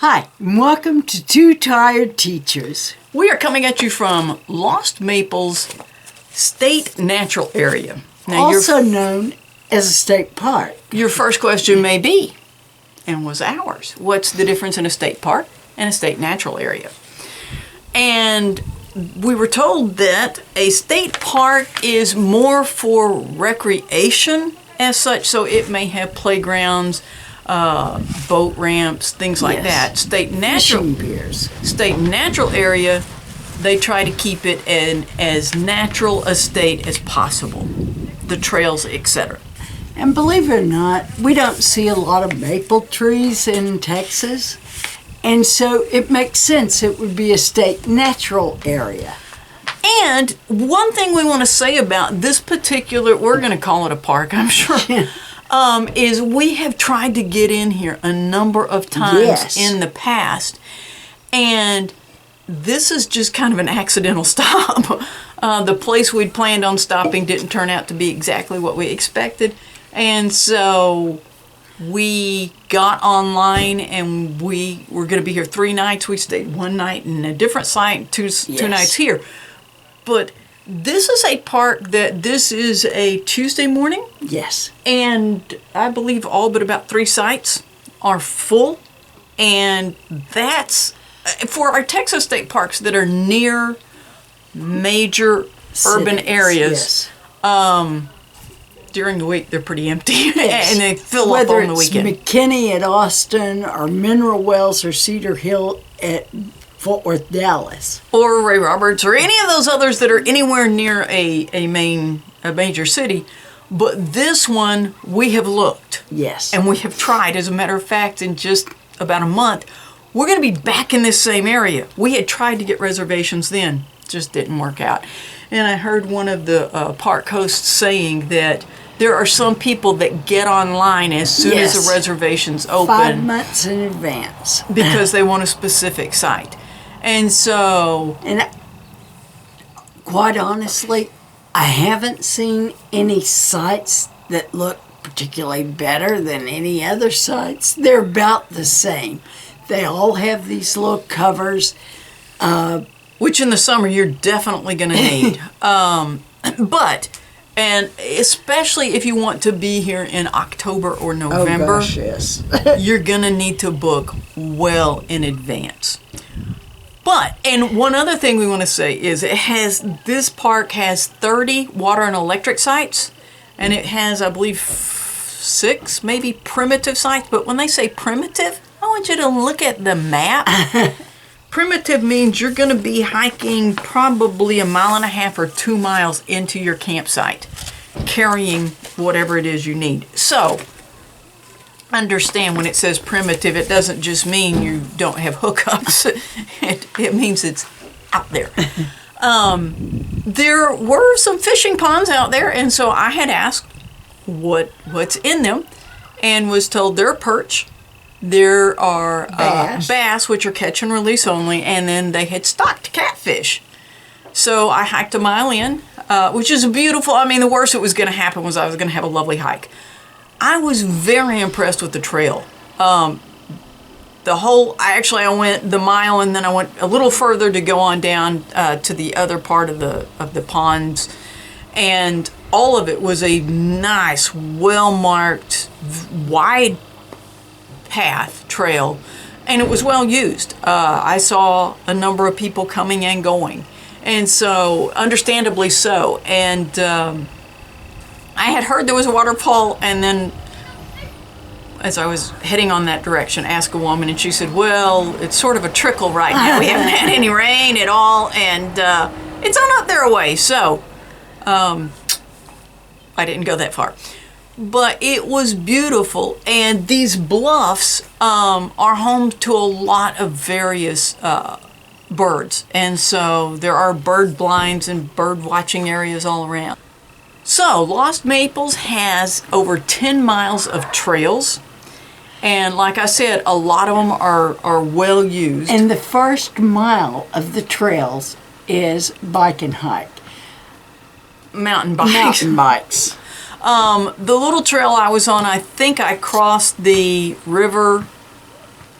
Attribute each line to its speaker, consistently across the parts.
Speaker 1: Hi, and welcome to Two Tired Teachers.
Speaker 2: We are coming at you from Lost Maples State Natural Area. Now,
Speaker 1: Also known as a state park.
Speaker 2: your first question may be, and was ours, what's the difference in a state park and a state natural area? And we were told that a state park is more for recreation as such, so it may have playgrounds, boat ramps, things like that.
Speaker 1: Fishing piers.
Speaker 2: State natural area, they try to keep it in as natural a state as possible. The trails, etc.
Speaker 1: And believe it or not, we don't see a lot of maple trees in Texas. And so it makes sense it would be a state natural area.
Speaker 2: And one thing we want to say about this particular, we're going to call it a park, I'm sure, is we have tried to get in here a number of times in the past. And this is just kind of an accidental stop. The place we'd planned on stopping didn't turn out to be exactly what we expected. And so we got online and we were going to be here 3 nights. We stayed 1 night in a different site, two nights here. But this is a park this is a Tuesday morning.
Speaker 1: Yes.
Speaker 2: And I believe all but about 3 sites are full. And that's for our Texas state parks that are near major urban areas. During the week, they're pretty empty, and they fill up on the weekend.
Speaker 1: Whether it's McKinney at Austin, or Mineral Wells, or Cedar Hill at Fort Worth, Dallas.
Speaker 2: Or Ray Roberts, or any of those others that are anywhere near a major city. But this one, we have looked.
Speaker 1: Yes.
Speaker 2: And we have tried. As a matter of fact, in just about a month, we're going to be back in this same area. We had tried to get reservations then. Just didn't work out. And I heard one of the park hosts saying that there are some people that get online as soon as the reservations open.
Speaker 1: 5 months in advance.
Speaker 2: Because they want a specific site. And so...
Speaker 1: And quite honestly, I haven't seen any sites that look particularly better than any other sites. They're about the same. They all have these little covers.
Speaker 2: Which in the summer you're definitely going to need. And especially if you want to be here in October or November,
Speaker 1: oh gosh, yes.
Speaker 2: you're going to need to book well in advance. And one other thing we want to say is this park has 30 water and electric sites, and it has, I believe, 6 maybe primitive sites. But when they say primitive, I want you to look at the map. Primitive means you're going to be hiking probably 1.5 miles or 2 miles into your campsite, carrying whatever it is you need. So, understand when it says primitive, it doesn't just mean you don't have hookups. It means it's out there. There were some fishing ponds out there, and so I had asked what's in them, and was told they're perch. There are bass, which are catch and release only, and then they had stocked catfish. So I hiked 1 mile in, which is beautiful. I mean, the worst that was going to happen was I was going to have a lovely hike. I was very impressed with the trail. I went the mile, and then I went a little further to go on down to the other part of the ponds, and all of it was a nice, well-marked, wide path trail, and it was well used. I saw a number of people coming and going, and so understandably so. And I had heard there was a waterfall, and then as I was heading on that direction, asked a woman, and she said, well, it's sort of a trickle right now. We haven't had any rain at all, and it's on up there a way. So I didn't go that far. But it was beautiful, and these bluffs are home to a lot of various birds, and so there are bird blinds and bird watching areas all around. So Lost Maples has over 10 miles of trails, and like I said, a lot of them are well used.
Speaker 1: And the first mile of the trails is bike and hike.
Speaker 2: Mountain bikes.
Speaker 1: Mountain bikes.
Speaker 2: The little trail I was on, I think I crossed the river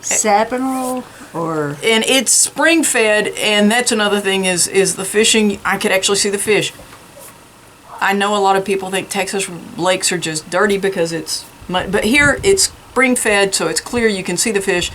Speaker 1: Sabinal or
Speaker 2: And it's spring fed, and that's another thing is the fishing. I could actually see the fish. I know a lot of people think Texas lakes are just dirty because it's mud, but here it's spring fed, so it's clear, you can see the fish.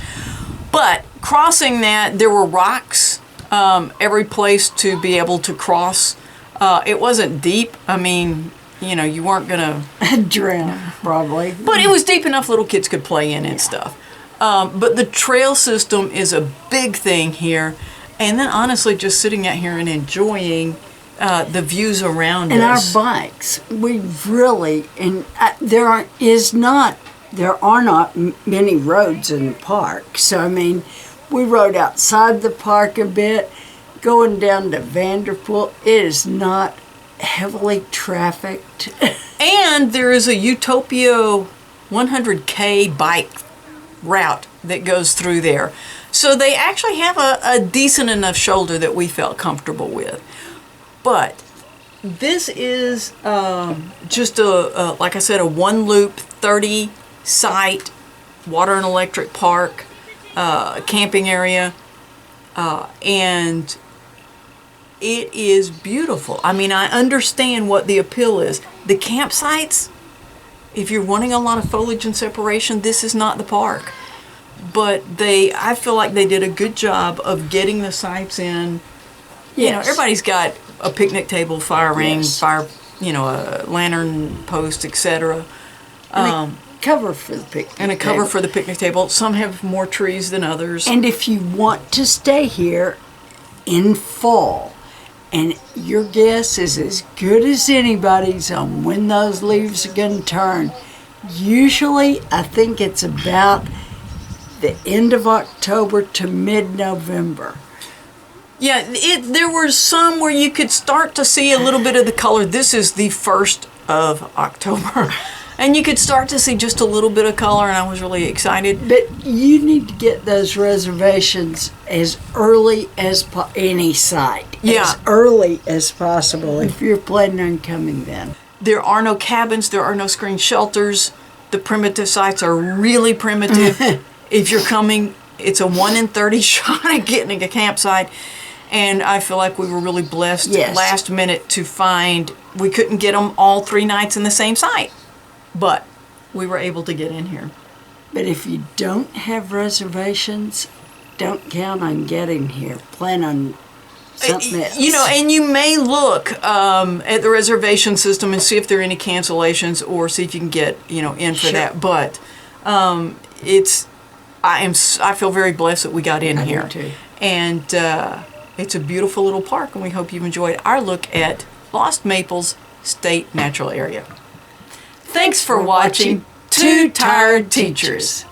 Speaker 2: But crossing that, there were rocks every place to be able to cross. It wasn't deep. I mean, you know, you weren't gonna
Speaker 1: drown probably,
Speaker 2: but it was deep enough little kids could play in and stuff. But the trail system is a big thing here. And then honestly, just sitting out here and enjoying the views around
Speaker 1: and
Speaker 2: us.
Speaker 1: our bikes. We really there are not many roads in the park. So I mean, we rode outside the park a bit, going down to Vanderpool. It is not heavily trafficked.
Speaker 2: And there is a Utopia 100K bike route that goes through there. So they actually have a decent enough shoulder that we felt comfortable with. But this is just like I said, a one loop, 30 site water and electric park, camping area, and it is beautiful. I mean, I understand what the appeal is. The campsites, if you're wanting a lot of foliage and separation, this is not the park. But I feel like they did a good job of getting the sites in. You know, everybody's got a picnic table, fire ring, a lantern post, etc.
Speaker 1: Cover for the picnic
Speaker 2: And a cover for the picnic table. Some have more trees than others.
Speaker 1: And if you want to stay here in fall, and your guess is as good as anybody's on when those leaves are going to turn, usually I think it's about the end of October to mid-November.
Speaker 2: Yeah, there were some where you could start to see a little bit of the color. This is the 1st of October. And you could start to see just a little bit of color, and I was really excited.
Speaker 1: But you need to get those reservations as early as any site. As early as possible if you're planning on coming then.
Speaker 2: There are no cabins. There are no screen shelters. The primitive sites are really primitive. If you're coming, it's a 1 in 30 shot at getting a campsite. And I feel like we were really blessed last minute to find we couldn't get them all 3 nights in the same site. But we were able to get in here.
Speaker 1: But if you don't have reservations, don't count on getting here. Plan on something else.
Speaker 2: You know, and you may look at the reservation system and see if there are any cancellations or see if you can get, in for that. But I feel very blessed that we got in here.
Speaker 1: I do too.
Speaker 2: And it's a beautiful little park, and we hope you've enjoyed our look at Lost Maples State Natural Area. Thanks for watching Two Tired Teachers.